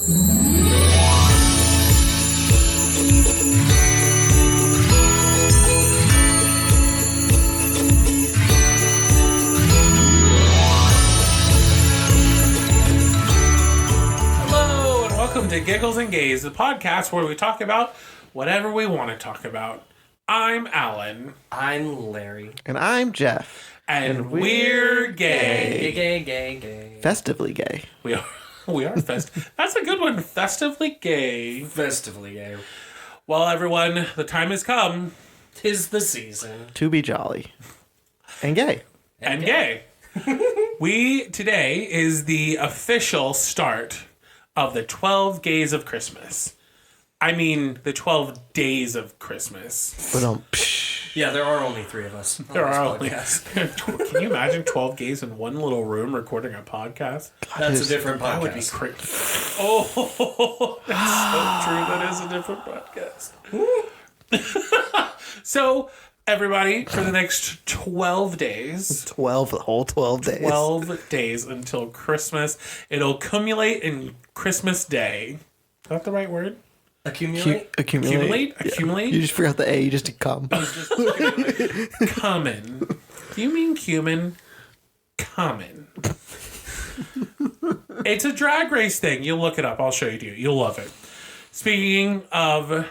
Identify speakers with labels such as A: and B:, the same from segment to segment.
A: Hello, and welcome to Giggles and Gays, the podcast where we talk about whatever we want to talk about. I'm Alan.
B: I'm Larry.
C: And I'm Jeff.
A: And we're gay.
B: Gay.
C: Festively gay.
A: We are That's a good one. Festively gay.
B: Festively gay.
A: Well, everyone, the time has come.
B: 'Tis the season.
C: To be jolly. And gay.
A: And gay. Today is the official start of the 12 Gays of Christmas. I mean, the 12 days of Christmas.
C: But
B: Yeah, there are only 3 of us.
A: There are only. Can you imagine 12 gays in one little room recording a podcast?
B: That's a different podcast.
A: That would be crazy. Oh, that's so true. That is a different podcast. So, everybody, for the next 12 days.
C: 12, the whole 12 days.
A: 12 days until Christmas. It'll accumulate in Christmas Day. Is that the right word?
B: Accumulate?
C: Accumulate.
A: Accumulate?
C: You just forgot the A, you just did cum.
A: Common. Do you mean cumin? Common. It's a drag race thing. You'll look it up. I'll show you to you. You'll love it. Speaking of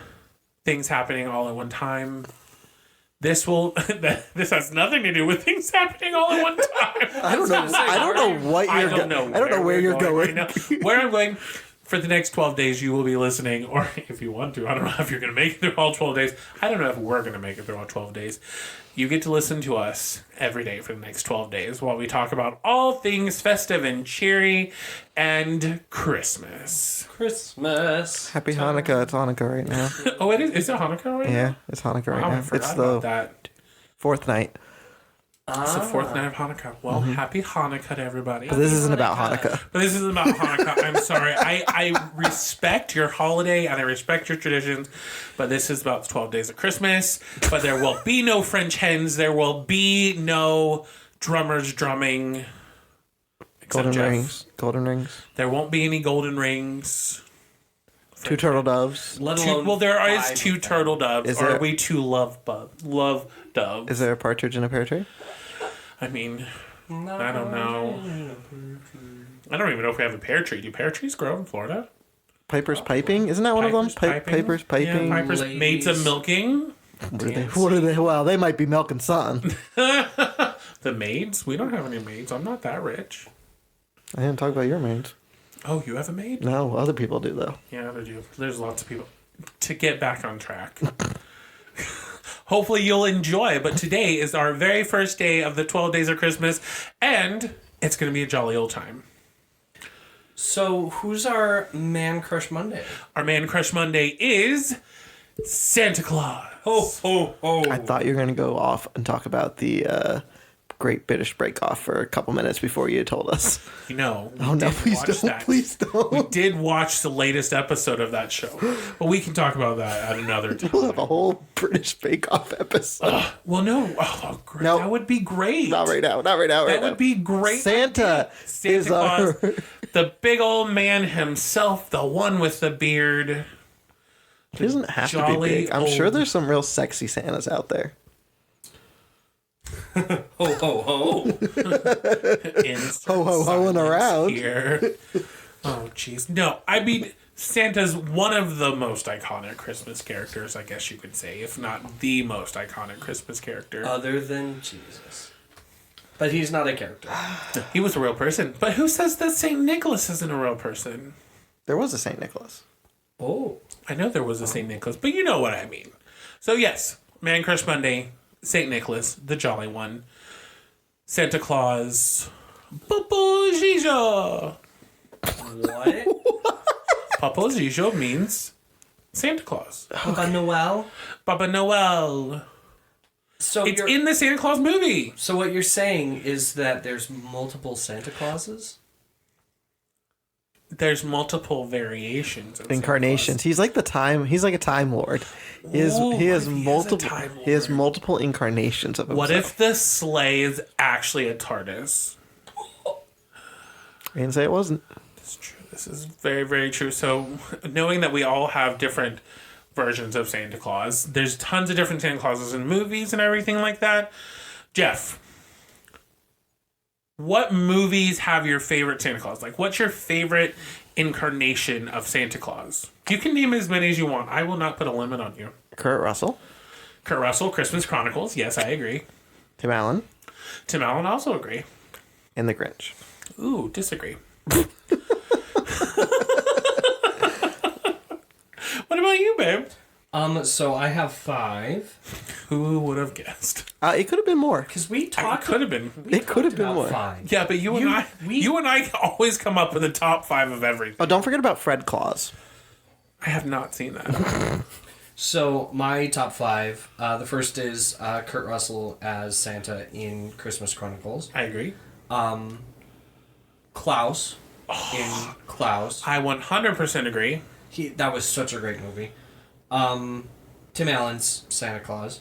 A: things happening all at one time, this has nothing to do with things happening all at one time.
C: I don't know where you're going.
A: Right now. Where I'm going, for the next 12 days, you will be listening, or if you want to, I don't know if you're going to make it through all 12 days. I don't know if we're going to make it through all 12 days. You get to listen to us every day for the next 12 days while we talk about all things festive and cheery and Christmas.
C: Happy Hanukkah. It's Hanukkah right now.
A: Oh, it is? Is it Hanukkah right now?
C: Yeah, it's Hanukkah right
A: Wow,
C: now.
A: I forgot
C: It's
A: about
C: the
A: that.
C: 4th night.
A: It's the 4th night of Hanukkah. Well, happy Hanukkah to everybody.
C: But this isn't about Hanukkah.
A: But this isn't about Hanukkah. I'm sorry. I respect your holiday and I respect your traditions, but this is about the 12 days of Christmas. But there will be no French hens. There will be no drummers drumming.
C: Golden rings. Golden rings.
A: There won't be any golden rings.
C: 2 turtle doves.
A: There is 2 turtle doves. Or are we 2 love doves?
C: Is there a partridge in a pear tree?
A: I mean, I don't know. I don't even know if we have a pear tree. Do pear trees grow in Florida?
C: Piper's piping? Isn't that one of them? Piper's piping?
A: Yeah, Piper's maids of milking.
C: What are they? Well, they might be milking something.
A: The maids? We don't have any maids. I'm not that rich.
C: I didn't talk about your maids.
A: Oh, you have a maid?
C: No, other people do, though.
A: Yeah, they do. There's lots of people. To get back on track. Hopefully you'll enjoy. But today is our very first day of the 12 days of Christmas. And it's going to be a jolly old time.
B: So, who's our Man Crush Monday?
A: Our Man Crush Monday is Santa Claus.
B: Ho, ho, ho.
C: I thought you were going to go off and talk about the Great British Break Off for a couple minutes before you told us.
A: You know.
C: Oh, no, please don't. Please don't.
A: We did watch the latest episode of that show. But we can talk about that at another time.
C: We'll have a whole British Bake Off episode.
A: Well, no. Oh, great.
C: No.
A: That would be great.
C: Not right now.
A: That would be great.
C: Santa is
A: Claus,
C: our...
A: the big old man himself, the one with the beard.
C: He doesn't have to be big. I'm sure there's some real sexy Santas out there.
B: Ho, ho, ho.
C: Ho, ho, hoing around.
A: Here. Oh, jeez. No, I mean, Santa's one of the most iconic Christmas characters, I guess you could say, if not the most iconic Christmas character.
B: Other than Jesus. But he's not a character.
A: He was a real person. But who says that St. Nicholas isn't a real person?
C: There was a St. Nicholas.
B: Oh.
A: I know there was a St. Nicholas, but you know what I mean. So, yes, Man Crush Monday, St. Nicholas, the Jolly One, Santa Claus, Papa Gijo.
B: What?
A: Papa Gijo means Santa Claus.
B: Papa Noel?
A: Papa Noel.
B: So
A: it's in the Santa Claus movie.
B: So what you're saying is that there's multiple Santa Clauses?
A: There's multiple variations of
C: incarnations. He's like a time lord. He has multiple incarnations of himself.
A: What if the sleigh is actually a TARDIS?
C: I didn't say it wasn't.
A: That's true. The This is very, very true. So, knowing that we all have different versions of Santa Claus, there's tons of different Santa Clauses in movies and everything like that. Jeff, what movies have your favorite Santa Claus? Like, what's your favorite incarnation of Santa Claus? You can name as many as you want. I will not put a limit on you.
C: Kurt Russell.
A: Kurt Russell, Christmas Chronicles. Yes, I agree.
C: Tim Allen.
A: Tim Allen, also agree.
C: And The Grinch.
A: Ooh, disagree. What about you, babe?
B: So I have 5.
A: Who would have guessed?
C: It could have been more.
B: Because we
A: It
B: talked.
A: could have been.
C: It could have been
B: about
C: more.
B: 5.
A: Yeah, but you and I always come up with a top 5 of everything.
C: Oh, don't forget about Fred Claus.
A: I have not seen that.
B: So my top 5. The first is Kurt Russell as Santa in Christmas Chronicles.
A: I agree.
B: Klaus in Klaus.
A: I 100% agree.
B: That was such a great movie. Tim Allen's Santa Claus.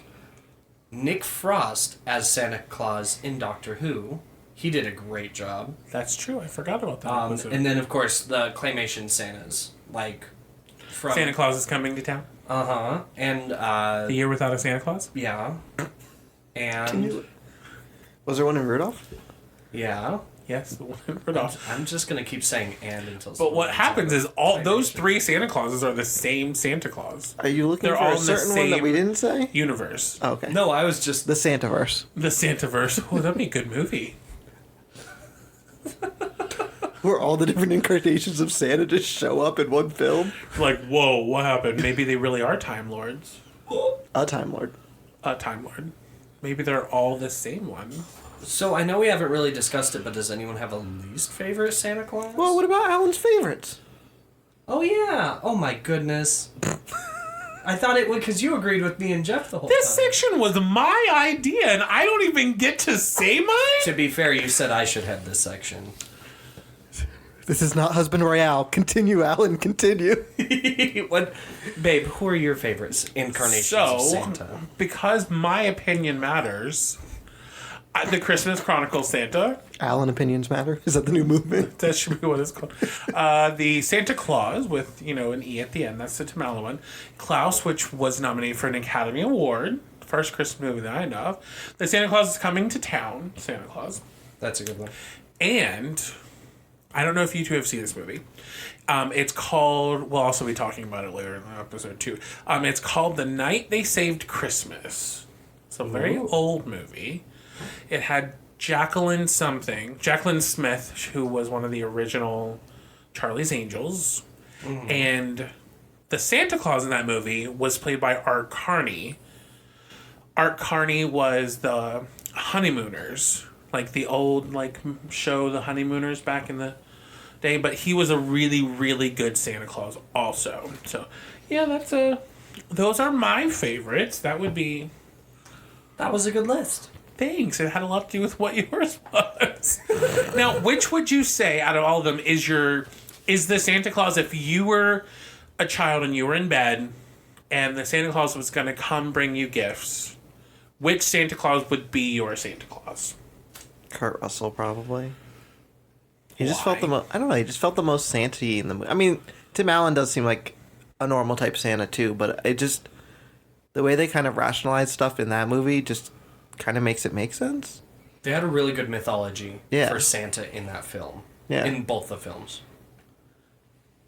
B: Nick Frost as Santa Claus in Doctor Who. He did a great job.
A: That's true. I forgot about that.
B: And then, of course, the claymation Santas. Like, from...
A: Santa Claus is coming to town.
B: Uh-huh. And,
A: The Year Without a Santa Claus?
B: yeah. And...
C: Was there one in Rudolph?
B: Yeah.
A: Yes, the one in Rudolph.
B: I'm just going to keep saying and until...
A: But what
B: someone
A: happens
B: says
A: is all
B: claymation.
A: those 3 Santa Clauses are the same Santa Claus.
C: Are you looking
A: They're
C: for
A: all
C: a
A: in the
C: certain one that
A: same-
C: we didn't say?
A: Universe.
C: Oh, okay.
B: No, I was just...
C: The Santaverse.
A: The Santaverse. Oh, that'd be a good movie.
C: Where all the different incarnations of Santa just show up in one film.
A: Like, whoa, what happened? Maybe they really are Time Lords.
C: A Time Lord.
A: A Time Lord. Maybe they're all the same one.
B: So I know we haven't really discussed it, but does anyone have a least favorite Santa Claus?
C: Well, what about Alan's favorites?
B: Oh yeah! Oh my goodness! I thought it would because you agreed with me and Jeff the whole
A: This
B: time.
A: section was my idea, and I don't even get to say mine?
B: To be fair, you said I should have this section.
C: This is not Husband Royale. Continue, Alan. Continue.
B: What, babe? Who are your favorites incarnations of Santa?
A: Because my opinion matters, the Christmas Chronicles Santa,
C: Alan opinions matter. Is that the new movement?
A: that should be what it's called. The Santa Claus with, an E at the end, that's the Tim Allen one. Klaus, which was nominated for an Academy Award, first Christmas movie that I know of. The Santa Claus is Coming to Town, Santa Claus.
B: That's a good one.
A: And I don't know if you two have seen this movie. It's called, we'll also be talking about it later in the episode too. It's called The Night They Saved Christmas. It's a very old movie. It had Jacqueline Smith, who was one of the original Charlie's Angels. And the Santa Claus in that movie was played by Art Carney. Art Carney was the Honeymooners. Like the old show, The Honeymooners, back in the day. But he was a really, really good Santa Claus also. So, yeah, those are my favorites. That
B: was a good list.
A: Thanks. It had a lot to do with what yours was. Now, which would you say out of all of them is the Santa Claus, if you were a child and you were in bed and the Santa Claus was going to come bring you gifts, which Santa Claus would be your Santa Claus?
C: Kurt Russell, probably. He just
A: Why?
C: felt the most... I don't know. He just felt the most Santa-y in the movie. I mean, Tim Allen does seem like a normal type Santa, too, but it just... The way they kind of rationalize stuff in that movie just kind of makes it make sense.
B: They had a really good mythology
C: Yeah.
B: for Santa in that film.
C: Yeah.
B: In both the films.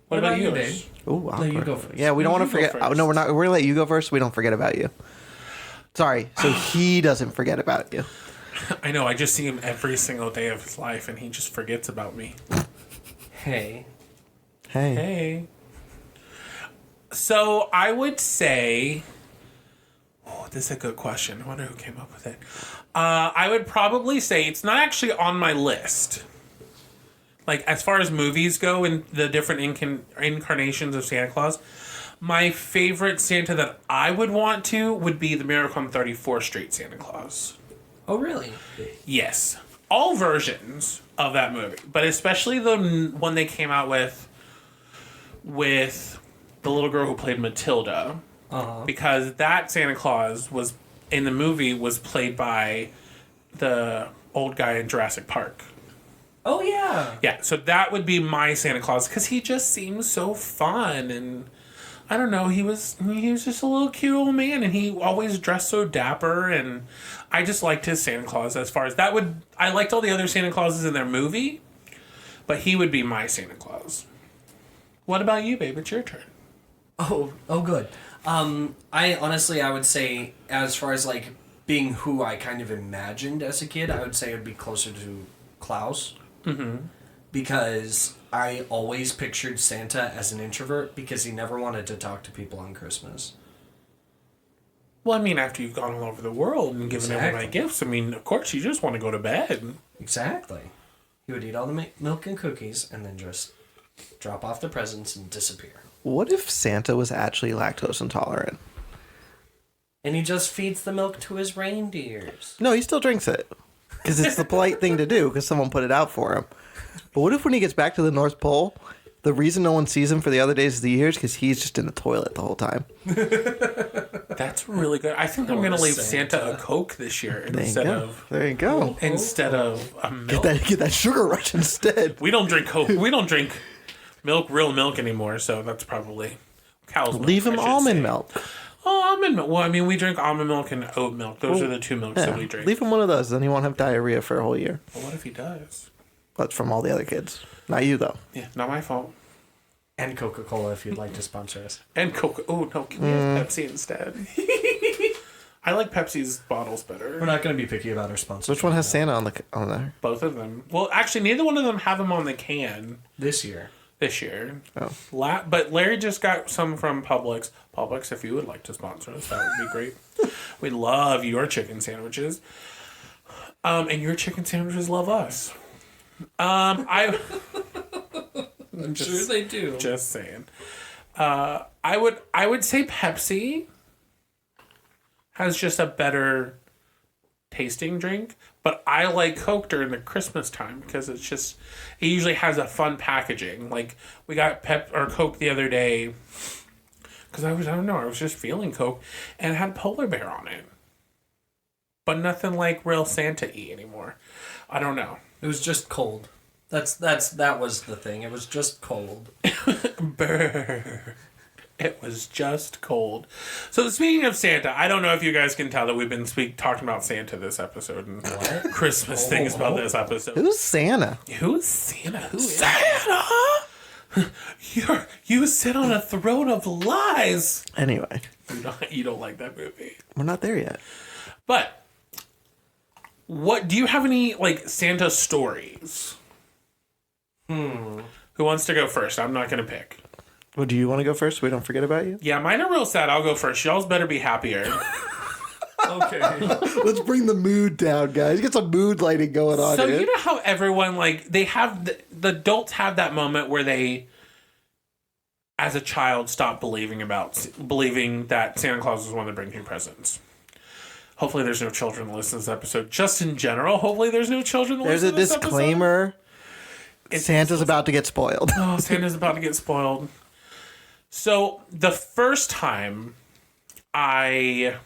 A: What about you,
B: babe?
A: Dave?
C: Ooh,
B: No, you
C: awkward.
B: go first.
C: Yeah, we don't want
A: You
C: to
A: go
C: forget... Oh,
A: first.
C: no, we're not. We're going to let you go first so we don't forget about you. Sorry. So he doesn't forget about you.
A: I know, I just see him every single day of his life and he just forgets about me.
B: Hey.
C: Hey.
A: Hey. So I would say... Oh, this is a good question. I wonder who came up with it. I would probably say it's not actually on my list. Like, as far as movies go and the different incarnations of Santa Claus, my favorite Santa that I would want to would be the Miracle on 34th Street Santa Claus.
B: Oh, really?
A: Yes. All versions of that movie, but especially the one they came out with the little girl who played Matilda.
B: Uh-huh.
A: Because that Santa Claus was played by the old guy in Jurassic Park.
B: Oh, yeah.
A: Yeah, so that would be my Santa Claus because he just seems so fun and I don't know. He was just a little cute old man, and he always dressed so dapper, and I just liked his Santa Claus. As far as that would, I liked all the other Santa Clauses in their movie, but he would be my Santa Claus. What about you, babe? It's your turn.
B: Oh, good. I would say, as far as like being who I kind of imagined as a kid, I would say it would be closer to Klaus.
A: Mm-hmm.
B: Because I always pictured Santa as an introvert because he never wanted to talk to people on Christmas.
A: Well, I mean, after you've gone all over the world and given everybody gifts, I mean, of course, you just want to go to bed.
B: Exactly. He would eat all the milk and cookies and then just drop off the presents and disappear.
C: What if Santa was actually lactose intolerant?
B: And he just feeds the milk to his reindeers.
C: No, he still drinks it. Because it's the polite thing to do, because someone put it out for him. But what if when he gets back to the North Pole, the reason no one sees him for the other days of the year is because he's just in the toilet the whole time?
A: That's really good. I think I'm going to leave Santa a Coke this year instead of...
C: There you go.
A: Instead of a milk.
C: Get that sugar rush instead.
A: We don't drink Coke. We don't drink real milk anymore, so that's probably cow's milk.
C: Leave him almond milk.
A: Oh, almond milk. Well, I mean, we drink almond milk and oat milk. Those are the two milks that we drink.
C: Leave him one of those, then he won't have diarrhea for a whole year.
A: Well, what if he does?
C: But from all the other kids. Not you, though.
A: Yeah, not my fault.
B: And Coca-Cola if you'd like to sponsor us.
A: And Coke. Oh, no, can we have Pepsi instead? I like Pepsi's bottles better.
B: We're not going to be picky about our sponsors.
C: Which one has Santa on there?
A: Both of them. Well, actually, neither one of them have them on the can
B: This year.
A: Oh. But Larry just got some from Publix. Publix, if you would like to sponsor us, that would be great. We love your chicken sandwiches. And your chicken sandwiches love us. I'm
B: Sure they do.
A: Just saying. I would say Pepsi has just a better tasting drink, but I like Coke during the Christmas time because it usually has a fun packaging. Like we got Coke the other day because I was just feeling Coke and it had polar bear on it, but nothing like real Santa-y anymore. I don't know.
B: It was just cold. That was the thing. It was just cold.
A: Brr. It was just cold. So speaking of Santa, I don't know if you guys can tell that we've been talking about Santa this episode and Christmas things about this episode.
C: Who's Santa?
A: Who's Santa? Who is Santa? You sit on a throne of lies.
C: Anyway.
A: You don't like that movie.
C: We're not there yet.
A: But what do you have any like Santa stories? Who wants to go first? I'm not going to pick.
C: Well, do you want to go first so we don't forget about you?
A: Yeah, mine are real sad. I'll go first. Y'all's better be happier.
B: Okay.
C: Let's bring the mood down, guys. Get some mood lighting going on
A: So
C: here.
A: you know how everyone, like, they have... The adults have that moment where they, as a child, stop believing that Santa Claus is one that brings you presents. Hopefully there's no children that listen to this episode. Just in general, hopefully there's no children that
C: There's
A: listen
C: a
A: to this
C: disclaimer. Santa's about to get spoiled.
A: Oh, Santa's about to get spoiled. So, the first time I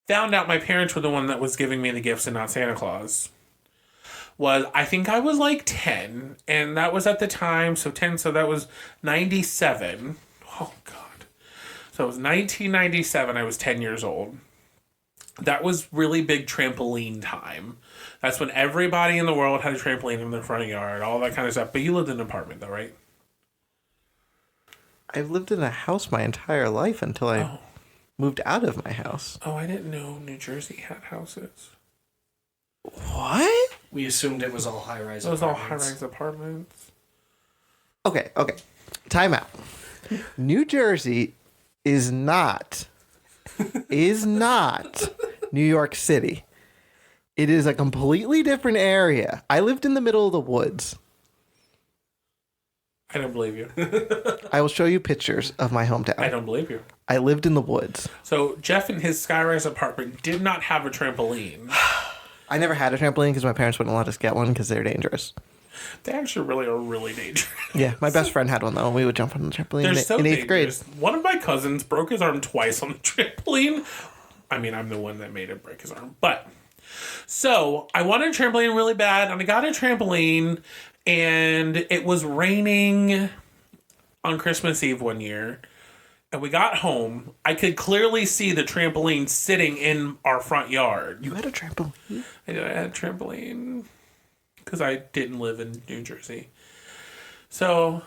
A: found out my parents were the one that was giving me the gifts and not Santa Claus was, I think I was like 10. And that was at the time, so that was 97. Oh, God. So, it was 1997. I was 10 years old. That was really big trampoline time. That's when everybody in the world had a trampoline in their front yard, all that kind of stuff. But you lived in an apartment, though, right?
C: I've lived in a house my entire life until I moved out of my house.
A: Oh, I didn't know New Jersey had houses.
C: What?
B: We assumed it was all high-rise
A: It was
B: apartments.
A: all high-rise apartments.
C: Okay. Time out. New Jersey is not New York City. It is a completely different area. I lived in the middle of the woods.
A: I don't believe you.
C: I will show you pictures of my hometown.
A: I don't believe you.
C: I lived in the woods.
A: So Jeff in his skyrise apartment did not have a trampoline.
C: I never had a trampoline because my parents wouldn't let us get one because they're dangerous.
A: They actually really are really dangerous.
C: Yeah, my best friend had one though. We would jump on the trampoline
A: They're so
C: in 8th grade.
A: dangerous. One of my cousins broke his arm twice on the trampoline. I mean, I'm the one that made him break his arm. But So I wanted a trampoline really bad, and I got a trampoline, and it was raining on Christmas Eve one year. And we got home. I could clearly see the trampoline sitting in our front yard.
C: You had a trampoline?
A: I had a trampoline because I didn't live in New Jersey. So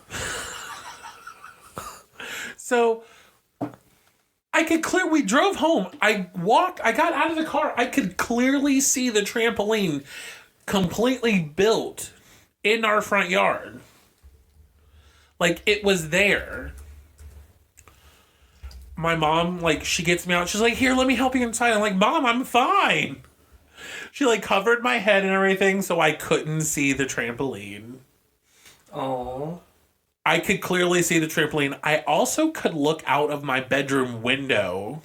A: we drove home. I got out of the car. I could clearly see the trampoline completely built in our front yard. Like, it was there. My mom, like, she gets me out. She's like, here, let me help you inside. I'm like, Mom, I'm fine. She, like, covered my head and everything so I couldn't see the trampoline.
B: Oh.
A: I could clearly see the trampoline. I also could look out of my bedroom window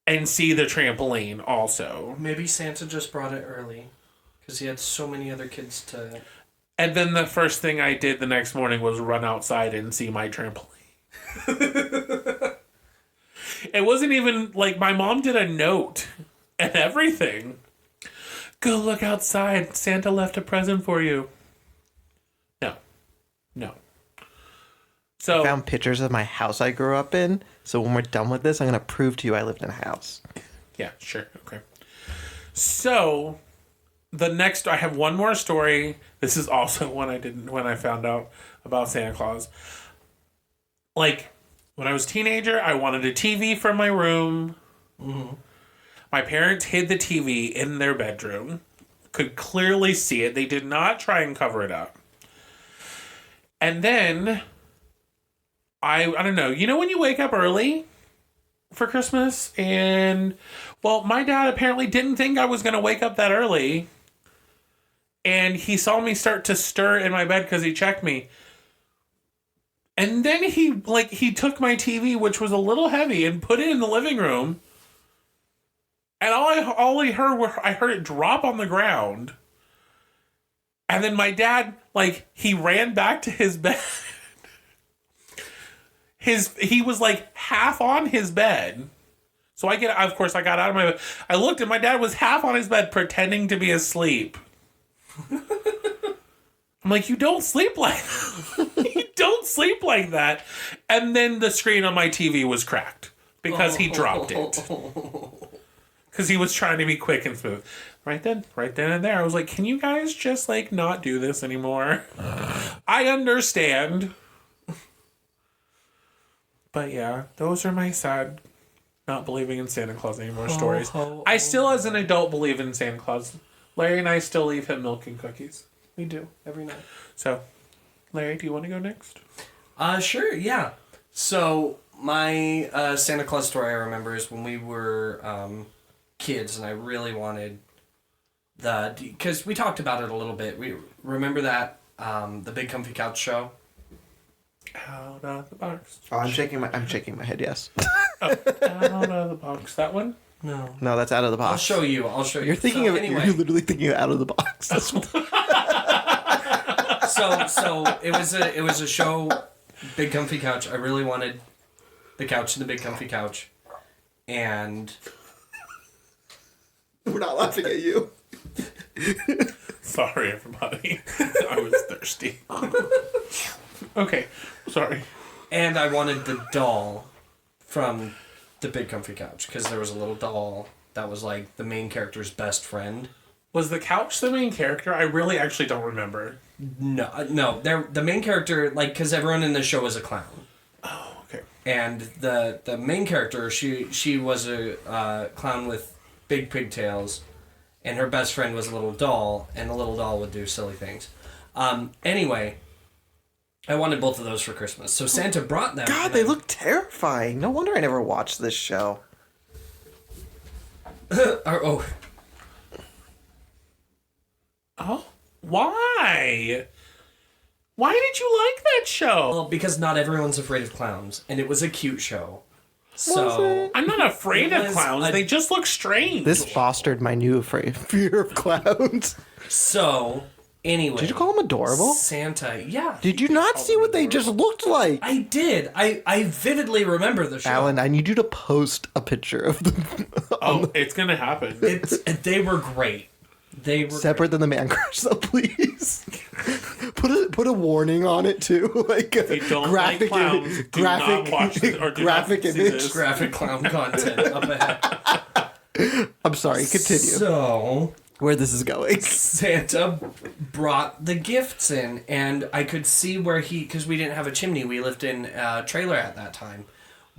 A: and see the trampoline also.
B: Maybe Santa just brought it early because he had so many other kids to...
A: And then the first thing I did the next morning was run outside and see my trampoline. It wasn't even like my mom did a note and everything. Go look outside. Santa left a present for you. No. So
C: I found pictures of my house I grew up in. So when we're done with this, I'm going to prove to you I lived in a house.
A: Yeah, sure. Okay. So I have one more story. This is also one I didn't when I found out about Santa Claus. Like, when I was a teenager, I wanted a TV for my room. Mm-hmm. My parents hid the TV in their bedroom. Could clearly see it. They did not try and cover it up. And then, I don't know. You know when you wake up early for Christmas? And, well, my dad apparently didn't think I was going to wake up that early. And he saw me start to stir in my bed because he checked me. And then he took my TV, which was a little heavy, and put it in the living room. And all I heard it drop on the ground. And then my dad, he ran back to his bed. He was half on his bed. So I got out of my bed. I looked and my dad was half on his bed pretending to be asleep. I'm like, you don't sleep like that. You don't sleep like that. And then the screen on my TV was cracked because he dropped it. Because he was trying to be quick and smooth. Right then and there, I was like, can you guys just, not do this anymore? I understand. But yeah, those are my sad not believing in Santa Claus anymore stories. I still, as an adult, believe in Santa Claus. Larry and I still leave him milk and cookies. We do, every night. So, Larry, do you want to go next?
B: Sure, yeah. So, my Santa Claus story I remember is when we were kids, and I really wanted because we talked about it a little bit. We remember that the Big Comfy Couch show.
A: Out of the box.
C: Oh, I'm shaking my head. Yes.
A: Out of the box. That one?
B: No,
C: that's Out of the Box.
B: I'll show you.
C: You're thinking of anyway. You're literally thinking of Out of the Box. That's what...
B: So it was a show, Big Comfy Couch. I really wanted the couch in the Big Comfy Couch, and
C: we're not laughing at you.
A: Sorry, everybody. I was thirsty. Okay, sorry.
B: And I wanted the doll from the Big Comfy Couch because there was a little doll that was the main character's best friend.
A: Was the couch the main character? I really actually don't remember.
B: No. The main character, because everyone in the show is a clown.
A: Oh, okay.
B: And the main character, she was a clown with big pigtails, and her best friend was a little doll, and the little doll would do silly things. Anyway, I wanted both of those for Christmas, so Santa brought them.
C: God, they look terrifying. No wonder I never watched this show.
A: Oh, why? Why did you like that show?
B: Well, because not everyone's afraid of clowns, and it was a cute show. So
A: I'm not afraid of clowns. They just look strange.
C: This fostered my new fear of clowns.
B: So, anyway.
C: Did you call them adorable?
B: Santa, yeah.
C: Did you not see what they just looked like?
B: I did. I vividly remember the show.
C: Alan, I need you to post a picture of them
A: Oh, it's gonna happen.
B: They were great. They were
C: Separate than the man crush, though, please. Put a warning on it too, like
A: If you don't like clowns, do not watch this, or do
C: graphic
A: not see
C: image.
A: this.
B: graphic clown content up ahead.
C: I'm sorry, continue.
B: So
C: Where this is going.
B: Santa brought the gifts in, and I could see where because we didn't have a chimney, we lived in a trailer at that time.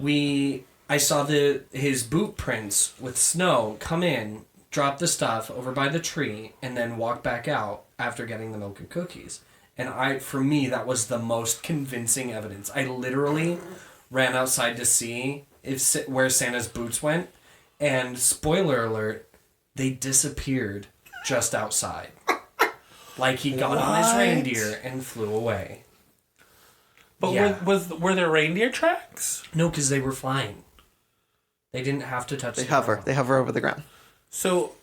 B: I saw his boot prints with snow come in, drop the stuff over by the tree, and then walk back out after getting the milk and cookies. And for me, that was the most convincing evidence. I literally ran outside to see where Santa's boots went, and spoiler alert, they disappeared just outside. Like he got on his reindeer and flew away.
A: But
B: Yeah.
A: were there reindeer tracks?
B: No, because they were flying. They didn't have to touch
C: They
B: the
C: hover.
B: ground.
C: They hover over the ground.
A: So,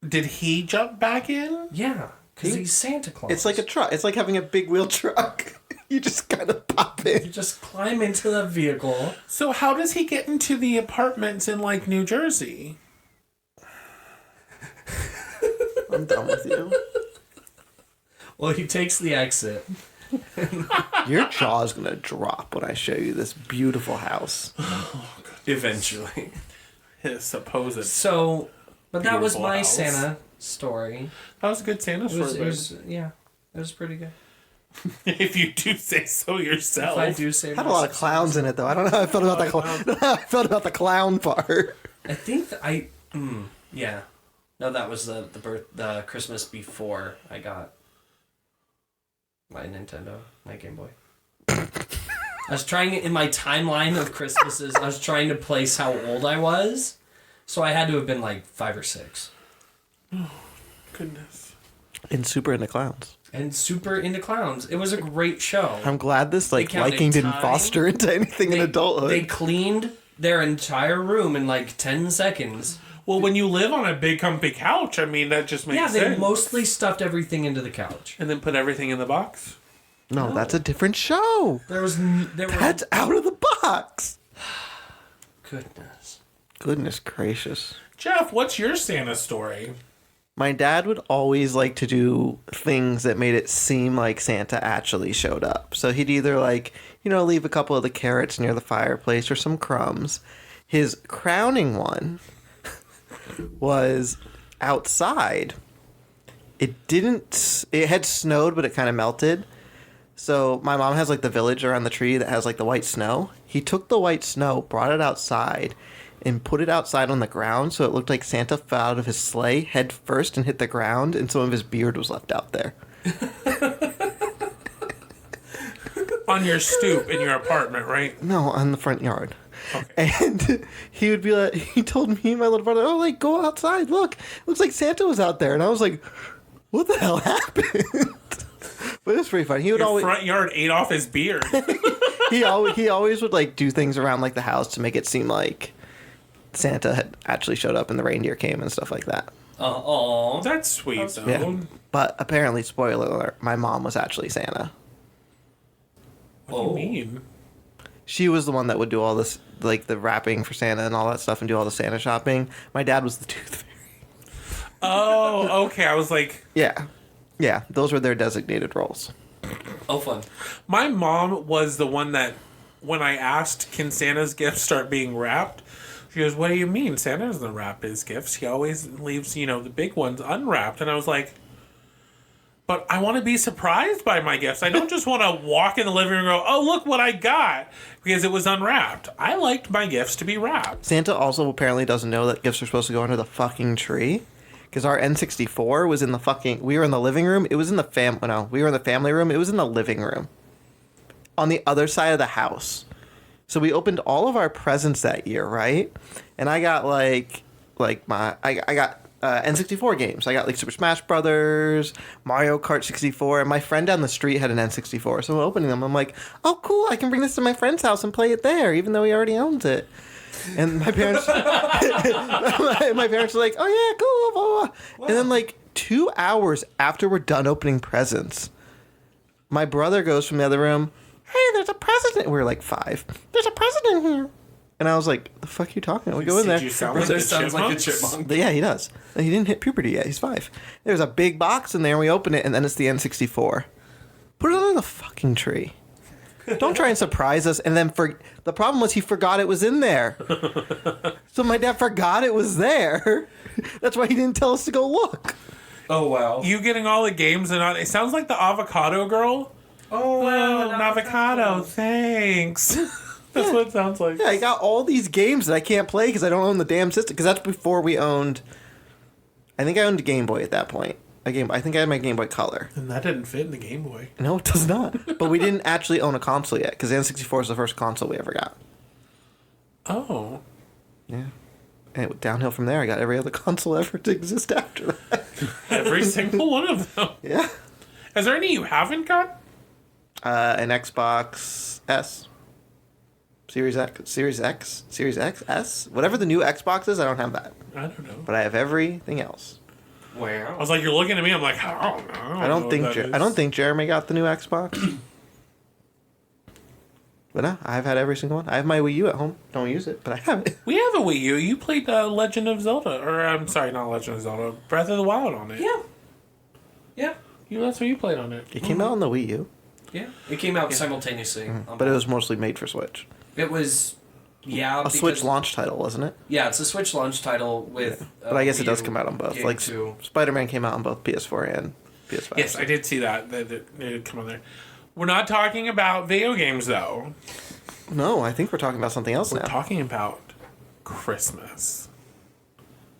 A: did he jump back in?
B: Yeah, because he's Santa Claus.
C: It's like a truck. It's like having a big wheel truck. You just kind of pop
B: You
C: in.
B: just climb into the vehicle.
A: So how does he get into the apartments in like New Jersey?
C: I'm done with you.
B: Well, he takes the exit.
C: Your jaw's gonna drop when I show you this beautiful house.
B: Eventually.
A: His supposed.
B: So, but that was
A: Beautiful
B: my
A: house.
B: Santa story.
A: That was a good Santa story.
B: It was pretty good.
A: If you do say so yourself.
B: If I do say
C: It had a lot of clowns in it, though. I don't know how I felt about that. I felt about the clown part.
B: I think that yeah. No, that was the Christmas before I got my Nintendo, my Game Boy. I was trying in my timeline of Christmases. I was trying to place how old I was, so I had to have been like 5 or 6.
A: Goodness.
C: And super into clowns.
B: And super into clowns. It was a great show.
C: I'm glad this
B: They counted
C: liking didn't
B: time.
C: foster into anything in adulthood.
B: They cleaned their entire room in like 10 seconds.
A: Well, when you live on a big comfy couch, I mean, that just makes
B: Yeah, they
A: sense.
B: mostly stuffed everything into the couch.
A: And then put everything in the box.
C: no, that's a different show.
B: There were
C: That's out of the box.
B: goodness.
C: Goodness gracious.
A: Jeff, what's your Santa story?
C: My dad would always like to do things that made it seem like Santa actually showed up. So he'd either leave a couple of the carrots near the fireplace or some crumbs. His crowning one was outside. It had snowed, but it kind of melted. So my mom has the village around the tree that has the white snow. He took the white snow, brought it outside, and put it outside on the ground so it looked like Santa fell out of his sleigh head first and hit the ground, and some of his beard was left out there.
A: On your stoop in your apartment, right?
C: No, on the front yard.
A: Okay.
C: And he would be like, he told me and my little brother, go outside, look. Looks like Santa was out there. And I was like, what the hell happened? But it was pretty funny. He would
A: Your
C: always
A: front yard ate off his beard.
C: he always would do things around the house to make it seem like Santa had actually showed up and the reindeer came and stuff like that.
B: Oh,
A: That's sweet, though.
C: Yeah. But apparently, spoiler alert, my mom was actually Santa.
A: What do you mean?
C: She was the one that would do all this, the wrapping for Santa and all that stuff and do all the Santa shopping. My dad was the tooth fairy.
A: Oh, okay. I was like,
C: Yeah. Yeah, those were their designated roles.
B: oh, fun.
A: my mom was the one that, when I asked, can Santa's gifts start being wrapped? She goes, what do you mean? Santa doesn't wrap his gifts. He always leaves, the big ones unwrapped. And I was like, but I want to be surprised by my gifts. I don't just want to walk in the living room and go, oh, look what I got, because it was unwrapped. I liked my gifts to be wrapped.
C: Santa also apparently doesn't know that gifts are supposed to go under the fucking tree. Because our N64 was in we were in the living room. It was in the we were in the family room. It was in the living room. On the other side of the house. So we opened all of our presents that year, right? And I got I got N64 games. I got Super Smash Brothers, Mario Kart 64, and my friend down the street had an N64. So I'm opening them. I'm like, oh, cool, I can bring this to my friend's house and play it there, even though he already owns it. And my parents, my parents were like, oh yeah, cool, blah, blah, blah. And then 2 hours after we're done opening presents, my brother goes from the other room, hey, there's a present. We were 5. There's a present in here. And I was like, the fuck you talking about? We go in there.
A: Did you sound like
B: Brother
A: a
B: sounds like a
A: chipmunk?
B: chipmunk.
C: But yeah, he does. He didn't hit puberty yet. He's 5. There's a big box in there, and we open it, and then it's the N64. Put it under the fucking tree. Don't try and surprise us. And then the problem was he forgot it was in there. So my dad forgot it was there. That's why he didn't tell us to go look.
B: Oh, wow.
A: You getting all the games and it sounds like the avocado girl.
B: Oh, wow.
A: An avocado. Thanks. That's what it sounds like.
C: Yeah, I got all these games that I can't play because I don't own the damn system. Because that's before we owned. I think I owned a Game Boy at that point. I think I had my Game Boy Color.
A: And that didn't fit in the Game Boy.
C: No, it does not. But we didn't actually own a console yet because the N64 was the first console we ever got.
A: Oh.
C: Yeah. And it went downhill from there. I got every other console ever to exist after that.
A: Every single one of them.
C: Yeah.
A: Is there any you haven't got?
C: An Xbox S. Series X, S. Whatever the new Xbox is, I don't have that.
A: I don't know.
C: But I have everything else.
A: I
B: Wow.
A: was like, you're looking at me. I'm like, I don't know.
C: I don't think Jeremy got the new Xbox. But no, I've had every single one. I have my Wii U at home. Don't use it, but I have it.
A: We have a Wii U. You played Legend of Zelda, or I'm sorry, not Legend of Zelda, Breath of the Wild on it.
B: Yeah. Yeah.
A: That's what you played on it.
C: It came out on the Wii U,
B: Yeah. It came out simultaneously.
C: but it was mostly made for Switch.
B: It was, yeah.
C: A Switch launch title, wasn't it?
B: Yeah, it's a Switch launch title with.
C: But I guess it
B: Wii
C: does
B: U
C: come out on both.
B: game
C: Like
B: too.
C: Spider-Man came out on both PS4 and PS5.
A: Yes, I did see that. That it did come on there. We're not talking about video games, though.
C: No, I think we're talking about something else
A: We're
C: now.
A: talking about Christmas.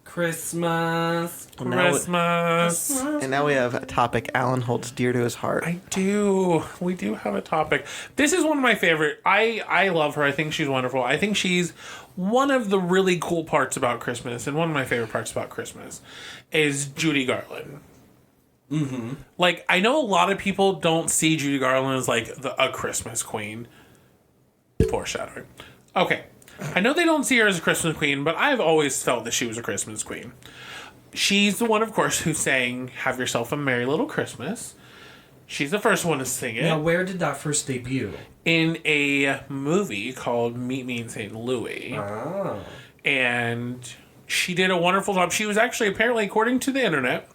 B: Christmas.
A: Christmas.
C: And now we have a topic Alan holds dear to his heart.
A: I do. We do have a topic. This is one of my favorite. I love her. I think she's wonderful. I think she's one of the really cool parts about Christmas, and one of my favorite parts about Christmas is Judy Garland. Mm-hmm. Like, I know a lot of people don't see Judy Garland as like a Christmas queen. Foreshadowing. Okay. I know they don't see her as a Christmas queen, but I've always felt that she was a Christmas queen. She's the one, of course, who sang Have Yourself a Merry Little Christmas. She's the first one to sing it.
B: Now, where did that first debut?
A: In a movie called Meet Me in St. Louis.
B: Oh.
A: And she did a wonderful job. She was actually, apparently, according to the internet,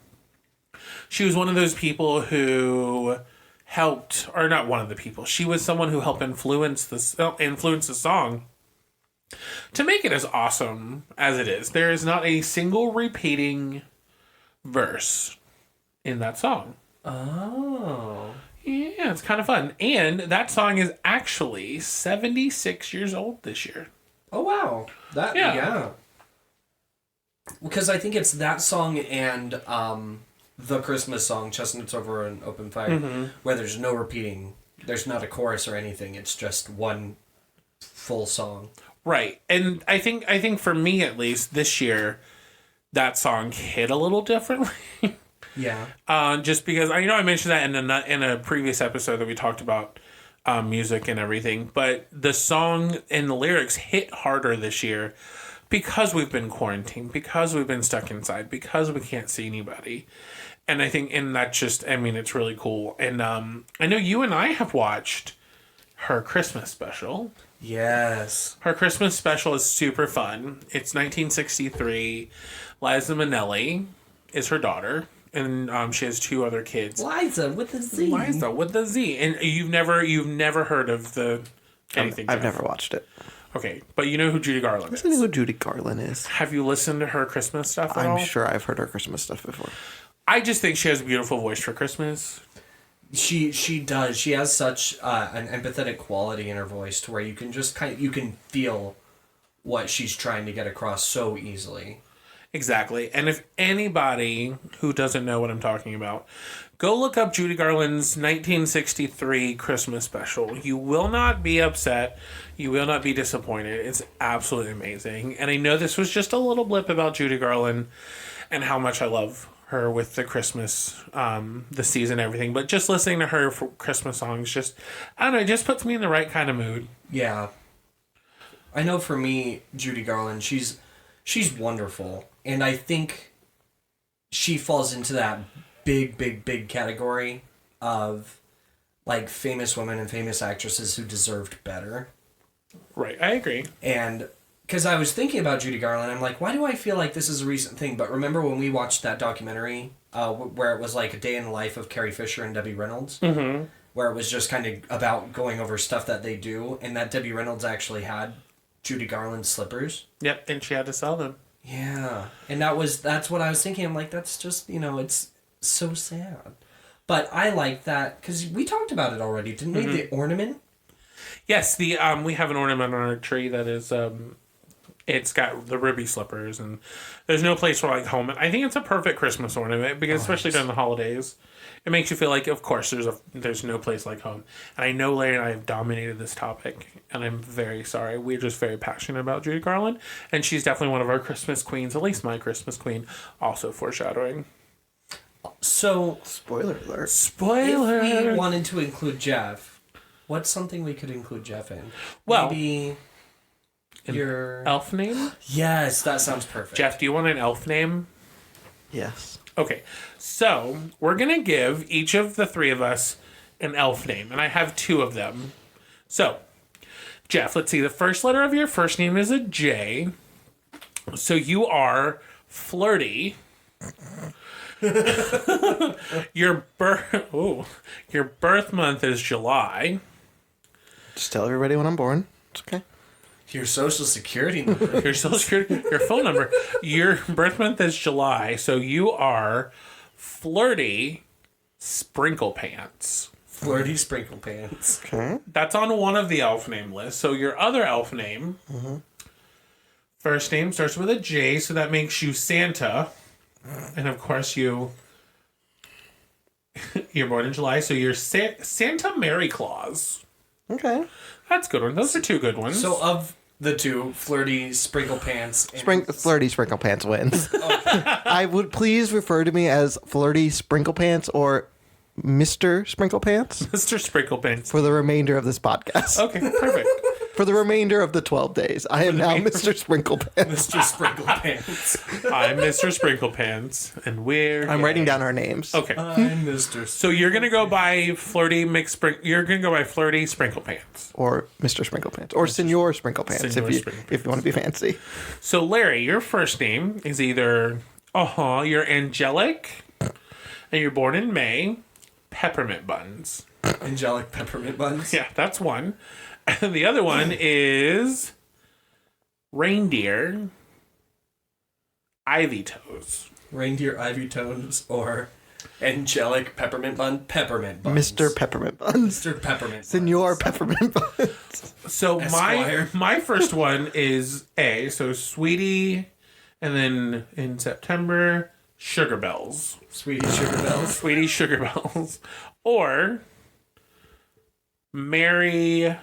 A: she was one of those people who helped, or not one of the people, she was someone who helped influence the song to make it as awesome as it is. There is not a single repeating verse in that song.
B: Oh.
A: Yeah, it's kind of fun. And that song is actually 76 years old this year.
B: Oh, wow. Yeah. Because I think it's that song and the Christmas song, Chestnuts Over an Open Fire, where there's no repeating. There's not a chorus or anything. It's just one full song.
A: Right. And I think for me at least this year that song hit a little differently.
B: Yeah.
A: Just because I mentioned that in a previous episode that we talked about music and everything, but the song and the lyrics hit harder this year because we've been quarantined, because we've been stuck inside, because we can't see anybody. And I think, and that's just, it's really cool. And I know you and I have watched her Christmas special.
B: Yes.
A: Her Christmas special is super fun. It's 1963. Liza Minnelli is her daughter, and she has 2 other kids.
B: Liza with a Z.
A: Liza with the Z. And you've never heard of the anything.
C: I've
A: Jeff?
C: never watched it.
A: Okay, but you know who Judy Garland
C: I don't know
A: is.
C: who Judy Garland is.
A: Have you listened to her Christmas stuff at all?
C: I'm sure I've heard her Christmas stuff before.
A: I just think she has a beautiful voice for Christmas.
B: She does. She has such an empathetic quality in her voice to where you can just you can feel what she's trying to get across so easily.
A: Exactly. And if anybody who doesn't know what I'm talking about, go look up Judy Garland's 1963 Christmas special. You will not be upset. You will not be disappointed. It's absolutely amazing. And I know this was just a little blip about Judy Garland and how much I love her with the Christmas, the season, everything. But just listening to her for Christmas songs, I don't know, it just puts me in the right kind of mood.
B: Yeah. I know for me, Judy Garland, she's wonderful. And I think she falls into that big category of like famous women and famous actresses who deserved better.
A: Right, I agree.
B: And because I was thinking about Judy Garland. I'm like, why do I feel like this is a recent thing? But remember when we watched that documentary where it was like a day in the life of Carrie Fisher and Debbie Reynolds?
A: Mm-hmm.
B: Where it was just kind of about going over stuff that they do, and that Debbie Reynolds actually had Judy Garland slippers.
A: Yep, and she had to sell them.
B: Yeah, and that's what I was thinking. I'm like, that's just, it's so sad. But I like that because we talked about it already, didn't we? The ornament.
A: Yes, the we have an ornament on our tree that is it's got the Ruby slippers, and there's no place for like home. I think it's a perfect Christmas ornament because especially during the holidays, it makes you feel like, of course, there's no place like home. And I know Larry and I have dominated this topic, and I'm very sorry. We're just very passionate about Judy Garland, and she's definitely one of our Christmas queens, at least my Christmas queen. Also foreshadowing.
B: So
C: Spoiler alert.
A: Spoiler.
B: if we wanted to include Jeff, what's something we could include Jeff in?
A: Well,
B: maybe your
A: elf name?
B: Yes, that sounds perfect.
A: Jeff, do you want an elf name?
C: Yes.
A: Okay, so we're going to give each of the three of us an elf name, and I have two of them. So, Jeff, let's see. The first letter of your first name is a J. So you are flirty. Your birth month is July.
C: Just tell everybody when I'm born. It's okay.
B: Your social security number.
A: Your social security, your phone number. Your birth month is July, so you are flirty sprinkle pants.
B: Flirty sprinkle pants.
C: Okay.
A: That's on one of the elf name lists. So your other elf name, first name starts with a J, so that makes you Santa. And of course you're born in July, so you're Santa Mary Claus.
C: Okay.
A: That's a good one. Those are two good ones.
B: So of the two, flirty sprinkle pants. And
C: Flirty Sprinkle Pants wins. I would please refer to me as Flirty Sprinkle Pants or Mr. Sprinkle Pants
A: Mr. Sprinkle Pants.
C: for the remainder of this podcast.
A: Okay, perfect.
C: For the remainder of the 12 days. I am now Mr. Sprinkle Pants.
B: Mr. Sprinkle Pants.
A: I'm Mr. Sprinkle Pants, and
C: I'm writing down our names.
A: Okay.
B: I'm Mr.
A: So you're gonna go by Flirty You're gonna go by Flirty Sprinkle Pants.
C: Or Mr. Sprinkle Pants. Or Senor Sprinkle Pants
A: Senor
C: if you
A: Sprinkle
C: if you want to be fancy.
A: So Larry, your first name is either you're Angelic, and you're born in May. Peppermint Buns.
B: Angelic peppermint buns.
A: Yeah, that's one. And the other one is Reindeer Ivy Toes.
B: Reindeer ivy tones or angelic peppermint buns.
C: Mr. Peppermint Buns.
B: Mr. Peppermint buns.
C: Senor Peppermint Buns.
A: So
B: Esquire.
A: my first one is A, so Sweetie, and then in September, Sugar Bells.
B: Sweetie Sugar Bells.
A: Sweetie Sugar Bells. Or Mary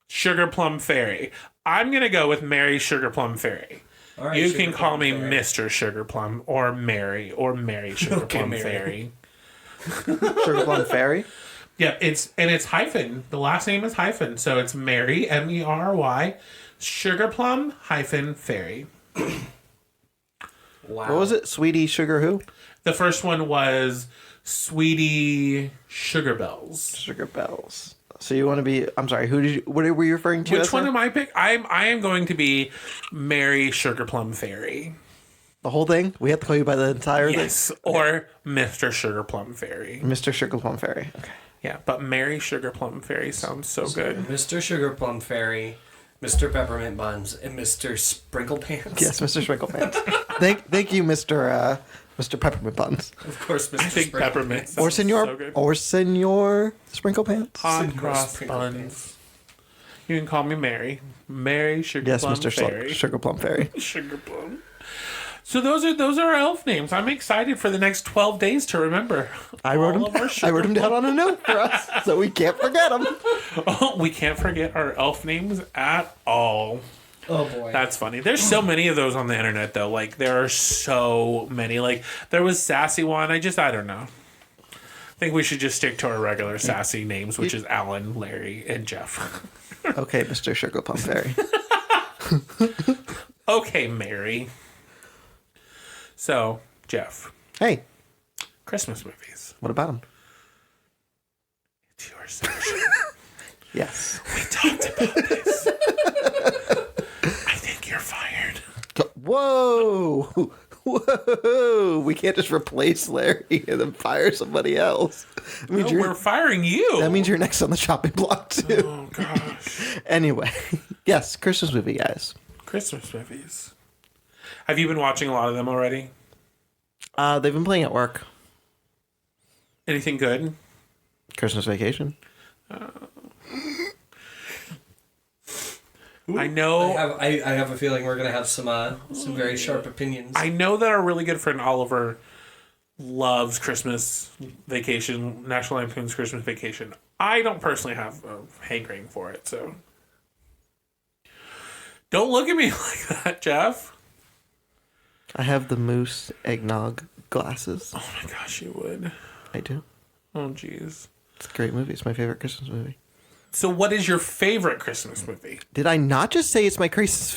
A: Sugar Plum Fairy. I'm going to go with Mary Sugar Plum Fairy.
B: All right,
A: You
B: Sugar
A: can call
B: Plum
A: me
B: Fairy.
A: Mr. Sugar Plum or Mary Sugar
B: Okay,
A: Plum
B: Mary.
A: Fairy.
C: Sugar Plum Fairy.
A: Yeah, it's hyphen. The last name is hyphen. So it's Mary, Mery, Sugar Plum hyphen Fairy.
B: Wow.
C: What was it? Sweetie Sugar who?
A: The first one was Sweetie Sugar Bells.
C: Sugar Bells. So you want to be? I'm sorry. What were you referring to?
A: Which one am I pick? I am going to be Mary Sugar Plum Fairy.
C: The whole thing? We have to call you by the entire
A: Yes, or Mr. Sugar Plum Fairy.
C: thing? Mr. Sugar Plum Fairy. Okay.
A: Yeah, but Mary Sugar Plum Fairy sounds so good.
B: Mr. Sugar Plum Fairy, Mr. Peppermint Buns, and Mr. Sprinkle Pants.
C: Yes, Mr. Sprinkle Pants. thank you, Mr. Mr. Peppermint Buns.
B: Of course, Mr.
A: I think
B: Sprinkle
A: peppermint
B: Pants.
C: Or
A: sounds so good.
C: Senor Sprinkle Pants.
A: Hot
B: Senor
A: cross
B: Sprinkle
A: buns.
B: Pants.
A: You can call me Mary Sugar
C: Yes,
A: Plum
C: Mr.
A: Fairy.
C: Sugar Plum Fairy.
A: Sugar Plum. So those are our elf names. I'm excited for the next 12 days to remember.
C: I wrote
A: all of our
C: them. I
A: sugar
C: wrote them down on a note for us, so we can't forget them.
A: Oh, we can't forget our elf names at all.
B: Oh boy.
A: That's funny. There's so many of those on the internet, though. Like, there are so many. Like, there was Sassy one. I don't know. I think we should just stick to our regular Sassy names, which is Alan, Larry, and Jeff.
C: Okay, Mr. Sugar Plum Fairy.
A: Okay, Mary. So, Jeff,
C: Hey,
A: Christmas movies.
C: what about them?
A: It's your section.
C: Yes.
A: We talked about this.
C: whoa, we can't just replace Larry and then fire somebody else. That means
A: No, we're firing you.
C: that means you're next on the chopping block too.
A: Oh gosh.
C: Anyway, yes, Christmas movie, guys.
A: Christmas movies. Have you been watching a lot of them already?
C: They've been playing at work.
A: Anything good?
C: Christmas Vacation.
A: I know.
B: I have a feeling we're gonna have some very sharp opinions.
A: I know that our really good friend Oliver loves Christmas Vacation, National Lampoon's Christmas Vacation. I don't personally have a hankering for it, so don't look at me like that, Jeff.
C: I have the moose eggnog glasses.
A: Oh my gosh, you would.
C: I do.
A: Oh jeez.
C: It's a great movie. It's my favorite Christmas movie.
A: So, what is your favorite Christmas movie?
C: Did I not just say it's my Christmas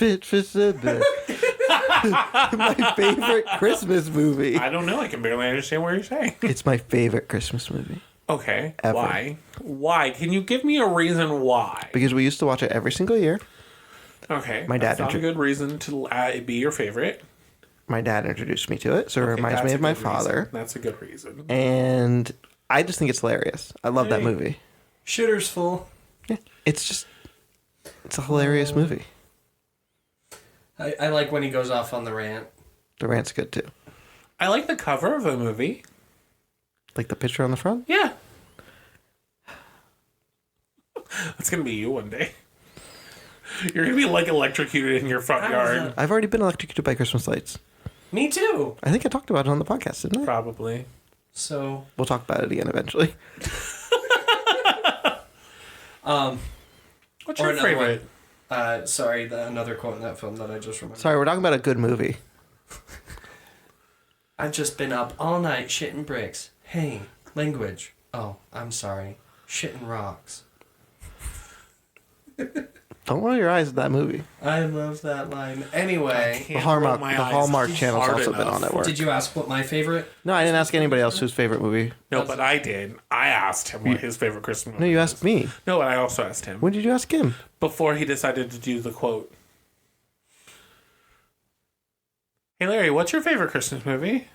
C: my favorite Christmas movie?
A: I don't know. I can barely understand what you're saying.
C: It's my favorite Christmas movie.
A: Okay.
C: Ever.
A: Why? Why? Can you give me a reason why?
C: Because we used to watch it every single year.
A: Okay.
C: My dad
A: That's not a good reason to be your favorite.
C: My dad introduced me to it, so it
A: Okay,
C: reminds me
A: that's
C: of
A: a
C: my
A: good
C: father.
A: reason. That's a good reason.
C: And I just think it's hilarious. I love that
B: Hey.
C: movie.
B: Shitter's full.
C: Yeah. It's a hilarious movie.
B: I like when he goes off on the rant.
C: The rant's good too.
A: I like the cover of the movie.
C: Like the picture on the front?
A: Yeah. That's going to be you one day. You're going to be like electrocuted in your front
B: How is
A: yard.
B: that?
C: I've already been electrocuted by Christmas lights.
B: Me too.
C: I think I talked about it on the podcast, didn't I?
A: Probably.
B: So,
C: We'll talk about it again eventually.
A: What's
B: or
A: your
B: another
A: favorite?
B: one. Sorry, another quote in that film that I just remembered.
C: Sorry, we're talking about a good movie.
B: I've just been up all night shitting bricks. Hey, language. Oh, I'm sorry. Shitting rocks.
C: Don't roll your eyes at that movie.
B: I love that line. Anyway,
A: Can't roll my eyes
C: Hallmark channel's
A: hard
C: also been
A: enough.
C: on at work.
B: did you ask what my favorite?
C: No, I didn't ask anybody else whose favorite movie.
A: No, but I did. I asked him what his favorite Christmas movie
C: No, you
A: was.
C: asked me.
A: No, but I also asked him.
C: When did you ask him?
A: Before he decided to do the quote. Hey, Larry, what's your favorite Christmas movie?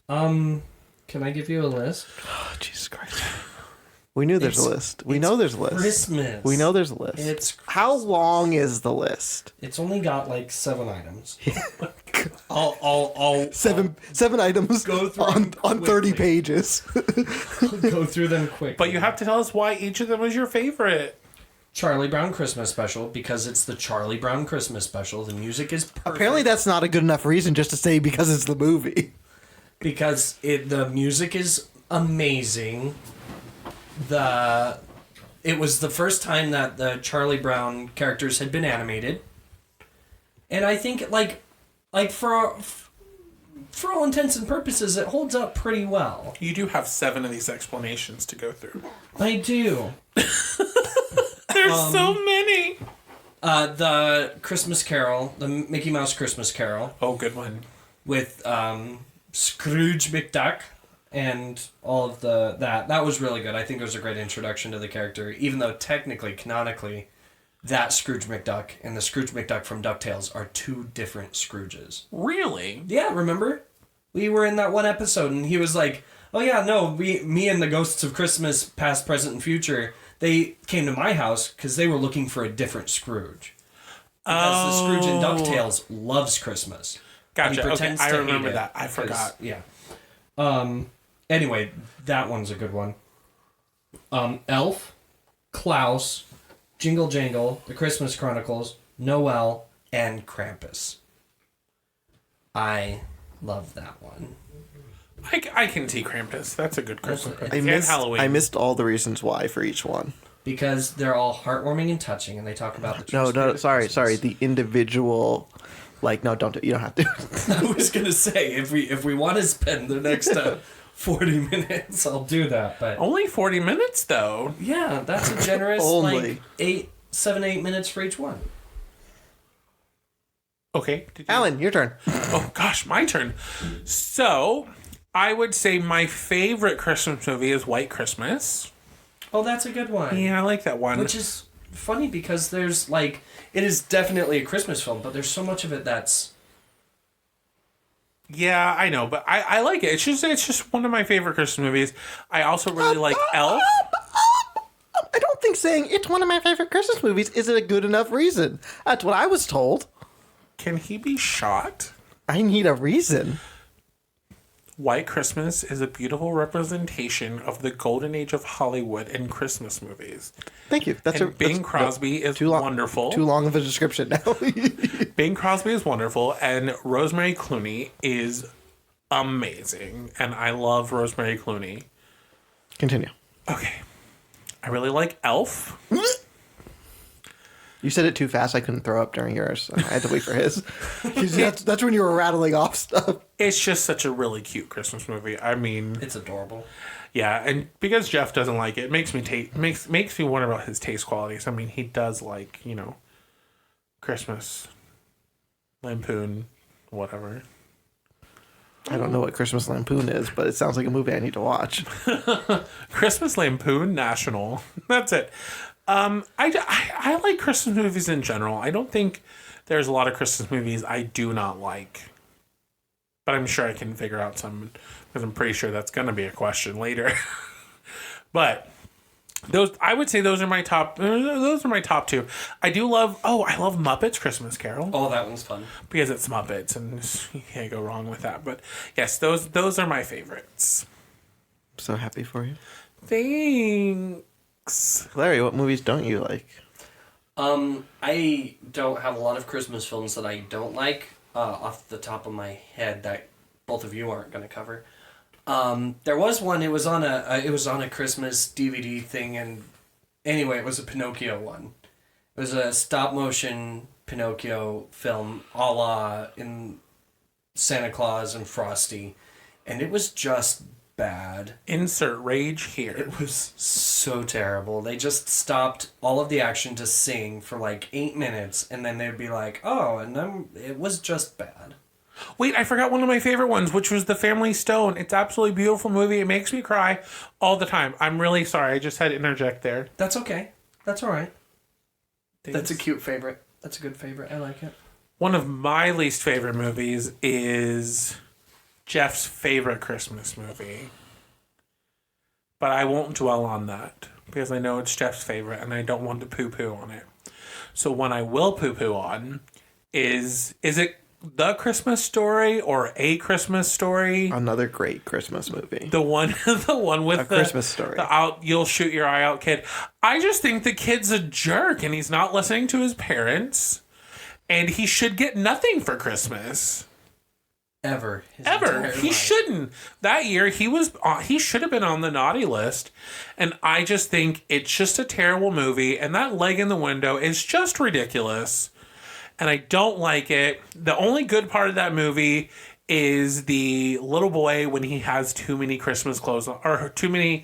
B: Can I give you a list?
C: Oh, Jesus Christ. We knew there's
B: It's-
C: a list. We know there's a list.
B: Christmas.
C: We know there's a list.
B: It's
C: How long is the list?
B: It's only got like 7 items. I'll
C: Seven items
B: Go through
C: on
B: them
C: 30
B: quickly.
C: pages.
B: go through them quick.
A: But you have to tell us why each of them was your favorite.
B: Charlie Brown Christmas Special, because it's the Charlie Brown Christmas Special. The music is perfect.
C: Apparently that's not a good enough reason just to say because it's the movie.
B: Because the music is amazing. It was the first time that the Charlie Brown characters had been animated, and I think like for all intents and purposes, it holds up pretty well.
A: You do have 7 of these explanations to go through.
B: I do.
A: There's so many.
B: The Christmas Carol, the Mickey Mouse Christmas Carol,
A: Oh, good one.
B: with Scrooge McDuck and all of that was really good. I think it was a great introduction to the character, even though technically, canonically, that Scrooge McDuck and the Scrooge McDuck from DuckTales are 2 different Scrooges.
A: Really?
B: Yeah, remember? We were in that one episode and he was like, oh yeah, no, me and the ghosts of Christmas, past, present, and future, they came to my house because they were looking for a different Scrooge. Because the Scrooge in DuckTales loves Christmas.
A: Gotcha.
B: He
A: Okay,
B: pretends
A: I
B: to
A: remember
B: hate it
A: that. I
B: because-
A: forgot.
B: Yeah. Anyway, that one's a good one. Elf, Klaus, Jingle Jangle, The Christmas Chronicles, Noel, and Krampus. I love that one.
A: I can see Krampus. That's a good Christmas movie.
C: I
A: And
C: missed,
A: Halloween.
C: I missed all the reasons why for each one.
B: Because they're all heartwarming and touching, and they talk about the true
C: No,
B: spirit of
C: sorry.
B: Christmas.
C: The individual, no, don't. You don't have to.
B: I was gonna say if we want to spend the next 40 minutes, I'll do that. But
A: Only 40 minutes, though.
B: yeah, that's a generous
C: Only.
B: 8 minutes for each one.
A: Okay. Did you-
C: Alan, your turn.
A: Oh, gosh, my turn. So, I would say my favorite Christmas movie is White Christmas.
B: Oh, that's a good one.
A: Yeah, I like that one.
B: Which is funny because there's it is definitely a Christmas film, but there's so much of it that's
A: Yeah, I know, but I like it. It's just one of my favorite Christmas movies. I also really like Elf.
C: I don't think saying it's one of my favorite Christmas movies is a good enough reason. That's what I was told.
A: Can he be shot?
C: I need a reason.
A: White Christmas is a beautiful representation of the golden age of Hollywood and Christmas movies.
C: Thank you.
A: Bing Crosby is wonderful.
C: Too long of a description now.
A: Bing Crosby is wonderful, and Rosemary Clooney is amazing. And I love Rosemary Clooney.
C: Continue.
A: Okay. I really like Elf.
C: You said it too fast. I couldn't throw up during yours. So I had to wait for his. That's when you were rattling off stuff.
A: It's just such a really cute Christmas movie. I mean,
B: It's adorable.
A: yeah, and because Jeff doesn't like it, makes me wonder about his taste qualities. I mean, he does like, Christmas, Lampoon, whatever.
C: I don't know what Christmas Lampoon is, but it sounds like a movie I need to watch.
A: Christmas Lampoon National. That's it. I like Christmas movies in general. I don't think there's a lot of Christmas movies I do not like. But I'm sure I can figure out some, because I'm pretty sure that's going to be a question later. But I would say those are my top. Those are my top two. I love Muppets Christmas Carol.
B: Oh, that one's fun.
A: Because it's Muppets and you can't go wrong with that. But yes, those are my favorites.
C: So happy for you.
A: Thanks.
C: Larry, what movies don't you like?
B: I don't have a lot of Christmas films that I don't like off the top of my head that both of you aren't going to cover. There was one. It was on a Christmas DVD thing, and anyway, it was a Pinocchio one. It was a stop motion Pinocchio film, a la in Santa Claus and Frosty, and it was just bad.
A: Insert rage here.
B: It was so terrible. They just stopped all of the action to sing for like 8 minutes, and then they'd be like, "Oh," and then it was just bad.
A: Wait, I forgot one of my favorite ones, which was The Family Stone. It's absolutely beautiful movie. It makes me cry all the time. I'm really sorry. I just had to interject there.
B: That's okay. That's all right.
A: Thanks.
B: That's a cute favorite. That's a good favorite. I like it.
A: One of my least favorite movies is Jeff's favorite Christmas movie. But I won't dwell on that because I know it's Jeff's favorite and I don't want to poo-poo on it. So one I will poo-poo on is it The Christmas Story or A Christmas Story?
C: Another great Christmas movie.
A: The one with
C: A Christmas Story.
A: The you'll shoot your eye out kid. I just think the kid's a jerk and he's not listening to his parents. And he should get nothing for Christmas.
B: Ever.
A: He shouldn't. That year he should have been on the naughty list. And I just think it's just a terrible movie. And that leg in the window is just ridiculous. And I don't like it. The only good part of that movie is the little boy when he has too many Christmas clothes on, or too many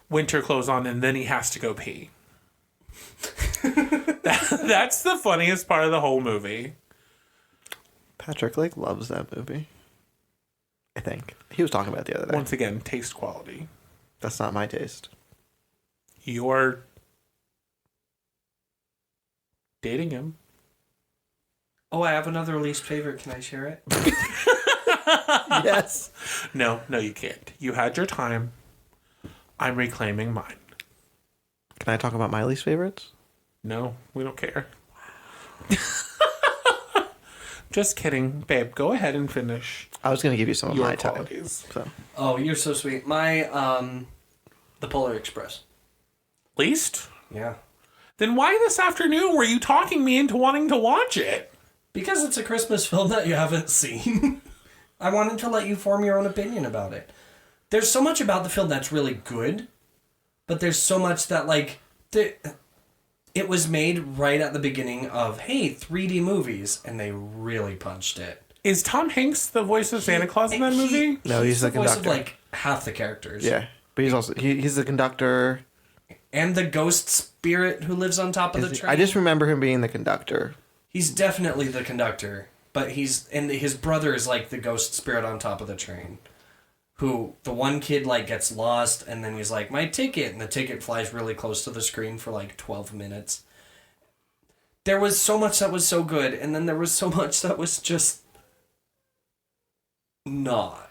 A: winter clothes on, and then he has to go pee. That's the funniest part of the whole movie.
C: Patrick loves that movie. I think. He was talking about it the other day.
A: Once again, taste quality.
C: That's not my taste.
A: You're dating him.
B: Oh, I have another least favorite. Can I share it?
C: Yes.
A: No, you can't. You had your time. I'm reclaiming mine.
C: Can I talk about my least favorites?
A: No, we don't care. Just kidding. Babe, go ahead and finish.
C: I was going to give you some of
A: your
C: my
A: qualities.
C: time. So.
B: Oh, you're so sweet. My, The Polar Express.
A: Least?
B: Yeah.
A: Then why this afternoon were you talking me into wanting to watch it?
B: Because it's a Christmas film that you haven't seen. I wanted to let you form your own opinion about it. There's so much about the film that's really good, but there's so much that, it was made right at the beginning of, hey, 3D movies, and they really punched it.
A: Is Tom Hanks the voice of Santa Claus in that movie?
C: No, he's the
B: voice
C: conductor.
B: of, half the characters.
C: Yeah, but he's also he's the conductor.
B: And the ghost spirit who lives on top of the train.
C: I just remember him being the conductor.
B: He's definitely the conductor, but his brother is like the ghost spirit on top of the train. Who, the one kid gets lost and then he's like, my ticket, and the ticket flies really close to the screen for 12 minutes. There was so much that was so good, and then there was so much that was just not.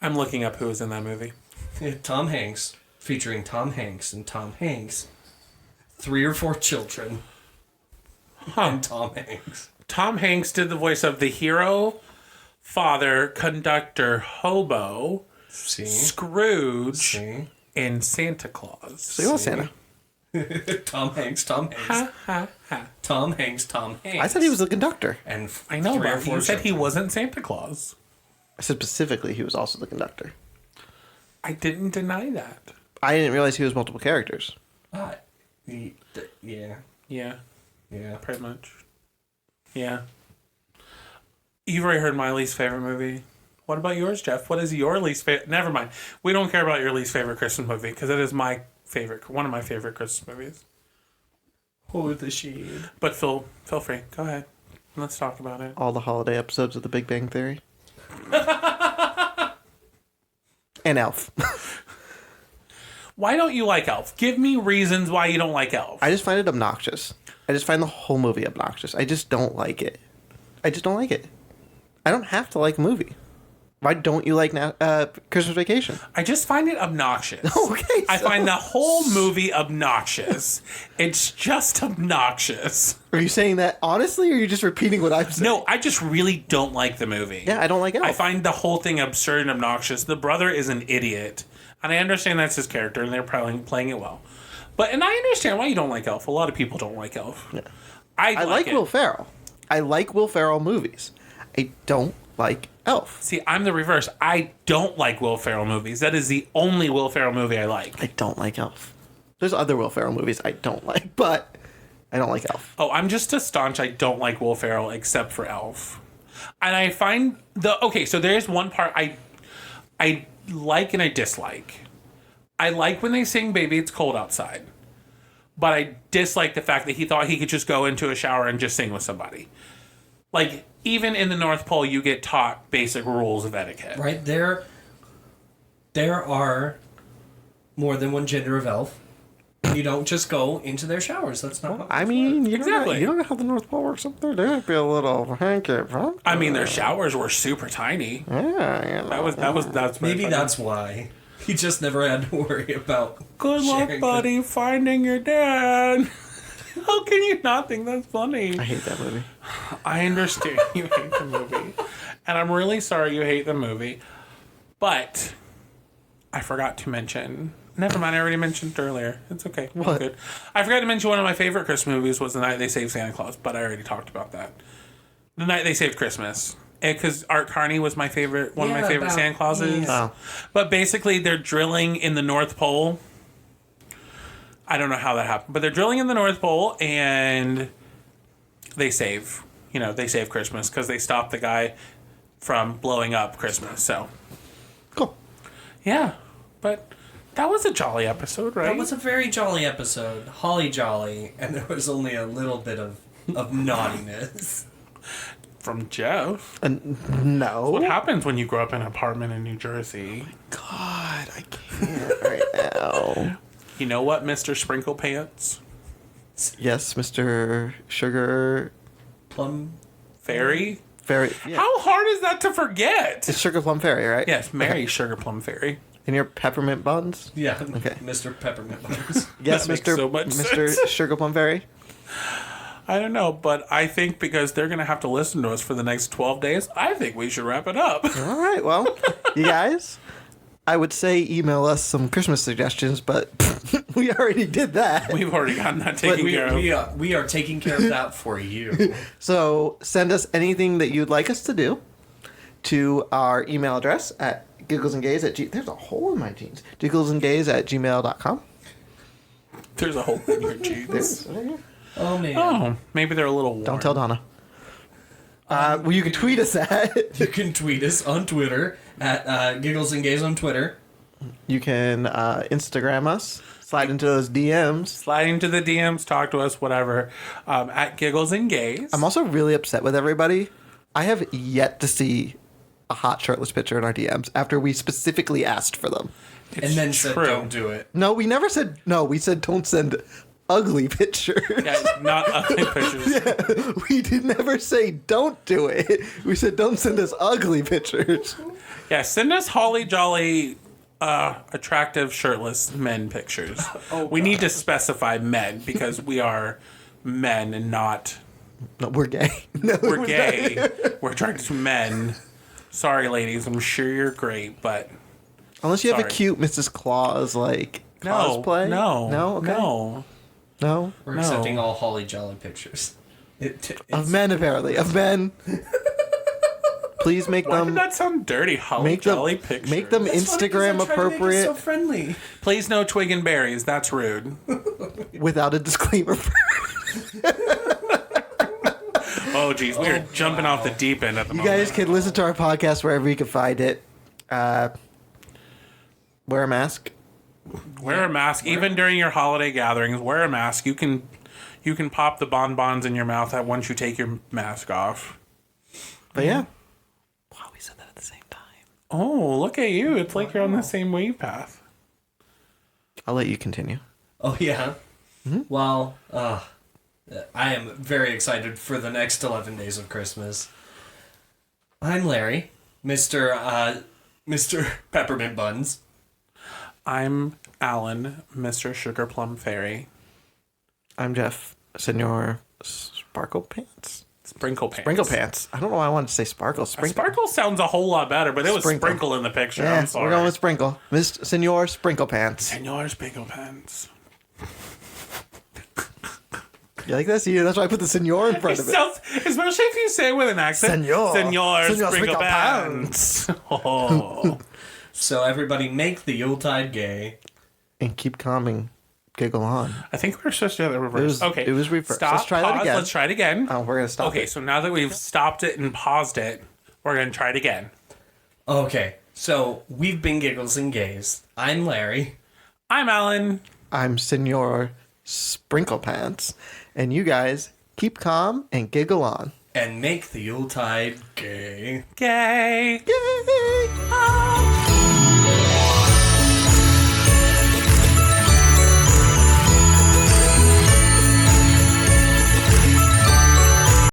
A: I'm looking up who was in that movie.
B: Tom Hanks, featuring Tom Hanks and Tom Hanks. 3 or 4 children. And Tom Hanks.
A: Tom Hanks did the voice of the hero, father, conductor, hobo,
B: See?
A: Scrooge,
B: See?
A: and Santa Claus.
C: So you want Santa?
B: Tom Hanks, Tom Hanks.
A: Ha, ha, ha.
B: Tom Hanks, Tom Hanks.
C: I said he was the conductor.
B: And
A: I know,
B: 3 or
A: but
B: 4
A: you said he
B: children.
A: wasn't Santa Claus.
C: I said specifically he was also the conductor.
A: I didn't deny that.
C: I didn't realize he was multiple characters.
B: Yeah.
A: Yeah, pretty much. Yeah. You've already heard my least favorite movie. What about yours, Jeff? What is your least favorite? Never mind. We don't care about your least favorite Christmas movie because it is my favorite, one of my favorite Christmas movies.
B: Oh, the shield.
A: But feel free. Go ahead. Let's talk about it.
C: All the holiday episodes of The Big Bang Theory. And Elf.
A: Why don't you like Elf? Give me reasons why you don't like Elf.
C: I just find it obnoxious. I just find the whole movie obnoxious. I just don't like it. I just don't like it. I don't have to like a movie. Why don't you like Christmas Vacation?
A: I just find it obnoxious.
C: Okay,
A: I
C: so-
A: find the whole movie obnoxious. It's just obnoxious.
C: Are you saying that honestly, or are you just repeating what I'm saying?
A: No, I just really don't like the movie.
C: Yeah, I don't like Elf.
A: I find the whole thing absurd and obnoxious. The brother is an idiot. And I understand that's his character, and they're probably playing it well. And I understand why you don't like Elf. A lot of people don't like Elf.
C: Yeah.
A: I
C: like
A: it.
C: Will Ferrell. I like Will Ferrell movies. I don't like Elf.
A: See, I'm the reverse. I don't like Will Ferrell movies. That is the only Will Ferrell movie I like.
C: I don't like Elf. There's other Will Ferrell movies I don't like, but I don't like Elf.
A: Oh, I'm just a staunch I don't like Will Ferrell except for Elf. And I find so there's one part I like and I dislike. I like when they sing Baby It's Cold Outside. But I dislike the fact that he thought he could just go into a shower and just sing with somebody. Like, even in the North Pole, you get taught basic rules of etiquette.
B: Right there are more than one gender of elf. You don't just go into their showers. That's not how
C: I mean,
A: Exactly.
C: You don't know how the North Pole works up there. There might be a little hanky.
A: I mean, their showers were super tiny.
C: Yeah, you know.
A: That's
B: Maybe
A: funny.
B: that's why. He just never had to worry about
A: Good luck,
B: sharing
A: buddy, finding your dad. How can you not think that's funny?
C: I hate that movie.
A: I understand you hate the movie. And I'm really sorry you hate the movie. But I forgot to mention. Never mind, I already mentioned it earlier. It's okay. We're
C: What?
A: good. I forgot to mention one of my favorite Christmas movies was The Night They Saved Santa Claus, but I already talked about that. The Night They Saved Christmas. Because Art Carney was my favorite, one of my favorite Santa Clauses.
C: Oh.
A: But basically, they're drilling in the North Pole. I don't know how that happened, but they're drilling in the North Pole, and they save Christmas because they stop the guy from blowing up Christmas. So,
C: Cool.
A: yeah, but that was a jolly episode, right?
B: That was a very jolly episode. Holly jolly, and there was only a little bit of naughtiness.
A: From Jeff.
C: No.
A: What happens when you grow up in an apartment in New Jersey?
C: God, I can't right now.
A: You know what, Mr. Sprinkle Pants?
C: Yes, Mr. Sugar
B: Plum.
A: Fairy?
C: Fairy. Yeah.
A: How hard is that to forget?
C: It's Sugar Plum Fairy, right?
A: Yes, Mary Sugar Plum Fairy.
C: And your peppermint buns?
B: Yeah.
C: Okay.
B: Mr. Peppermint Buns.
C: Yes,
A: That makes
C: Mr.
A: so much
C: Mr.
A: sense.
C: Sugar Plum Fairy.
A: I don't know, but I think because they're going to have to listen to us for the next 12 days, I think we should wrap it up.
C: All right, well, you guys, I would say email us some Christmas suggestions, but we already did that.
A: We've already gotten that taken care of.
B: We are taking care of that for you.
C: So send us anything that you'd like us to do to our email address at gigglesandgays@gmail.com. There's a hole in my jeans. gigglesandgays@gmail.com.
A: There's a hole in your jeans.
B: Oh, man.
A: Oh, maybe they're a little worn.
C: Don't tell Donna. Well, you can tweet us at.
B: You can tweet us on Twitter at Giggles and Gays on Twitter.
C: You can Instagram us. Slide into those DMs.
A: Slide into the DMs, talk to us, whatever. At Giggles and Gays.
C: I'm also really upset with everybody. I have yet to see a hot shirtless picture in our DMs after we specifically asked for them.
A: It's
B: And then said,
A: true.
B: don't do it.
C: No, we never said no. We said don't send ugly pictures.
A: Yeah, not ugly pictures.
C: Yeah, we did never say don't do it. We said don't send us ugly pictures.
A: Yeah, send us holly jolly, attractive shirtless men pictures. We need to specify men because we are men and not.
C: No, we're gay. No,
A: We're gay. We're attracted to men. Sorry, ladies. I'm sure you're great, but
C: Unless you have a
A: Sorry.
C: cute Mrs. Claus like cosplay.
A: No.
C: Okay.
A: No.
B: We're
A: No.
B: accepting all holly jolly pictures.
C: Of men, apparently. Of men. Please make
A: Why
C: them.
A: did that sound dirty? Holly
C: Make them.
A: jolly pictures.
C: Make them Instagram appropriate
B: So friendly.
A: Please no twig and berries. That's rude.
C: without a disclaimer.
A: Oh, geez. We are jumping off the deep end at the
C: You
A: moment.
C: guys can listen to our podcast wherever you can find it. Wear a mask.
A: Wear a mask. Even during your holiday gatherings, wear a mask. You can pop the bonbons in your mouth once you take your mask off.
C: But yeah. Wow, we said that at the same time.
A: Oh, look at you. It's like you're on the same wave path.
C: I'll let you continue.
B: Oh, yeah? Well, I am very excited for the next 11 days of Christmas. I'm Larry, Mr. Peppermint Buns.
A: I'm Alan, Mr. Sugar Plum Fairy.
C: I'm Jeff, Senor Sparkle Pants.
A: Sprinkle Pants.
C: Sprinkle Pants. I don't know why I wanted to say Sparkle. Sprinkle.
A: Sparkle sounds a whole lot better, but it was
C: Sprinkle.
A: Sprinkle in the picture.
C: Yeah,
A: I'm sorry.
C: we're going with Sprinkle. Miss Senor Sprinkle Pants.
A: Senor Sprinkle Pants.
C: You like this? Yeah, that's why I put the Senor in front
A: It
C: of it.
A: sounds, especially if you say it with an accent.
C: Senor.
A: Senor
C: Senor
A: Sprinkle
C: Sprinkle
A: Pants. Oh.
B: So everybody make the Yuletide gay.
C: And keep calming. Giggle on.
A: I think we were supposed to do that reverse.
C: It was reversed.
A: Stop.
C: Let's try
A: pause,
C: that again.
A: Let's try it again.
C: Oh, we're going to stop
A: Okay,
C: it.
A: so now that we've stopped it and paused it, we're going to try it again.
B: Okay, so we've been Giggles and Gays. I'm Larry.
A: I'm Alan.
C: I'm Senor Sprinkle Pants. And you guys keep calm and giggle on.
B: And make the Yuletide gay.
A: Gay.
C: Yay!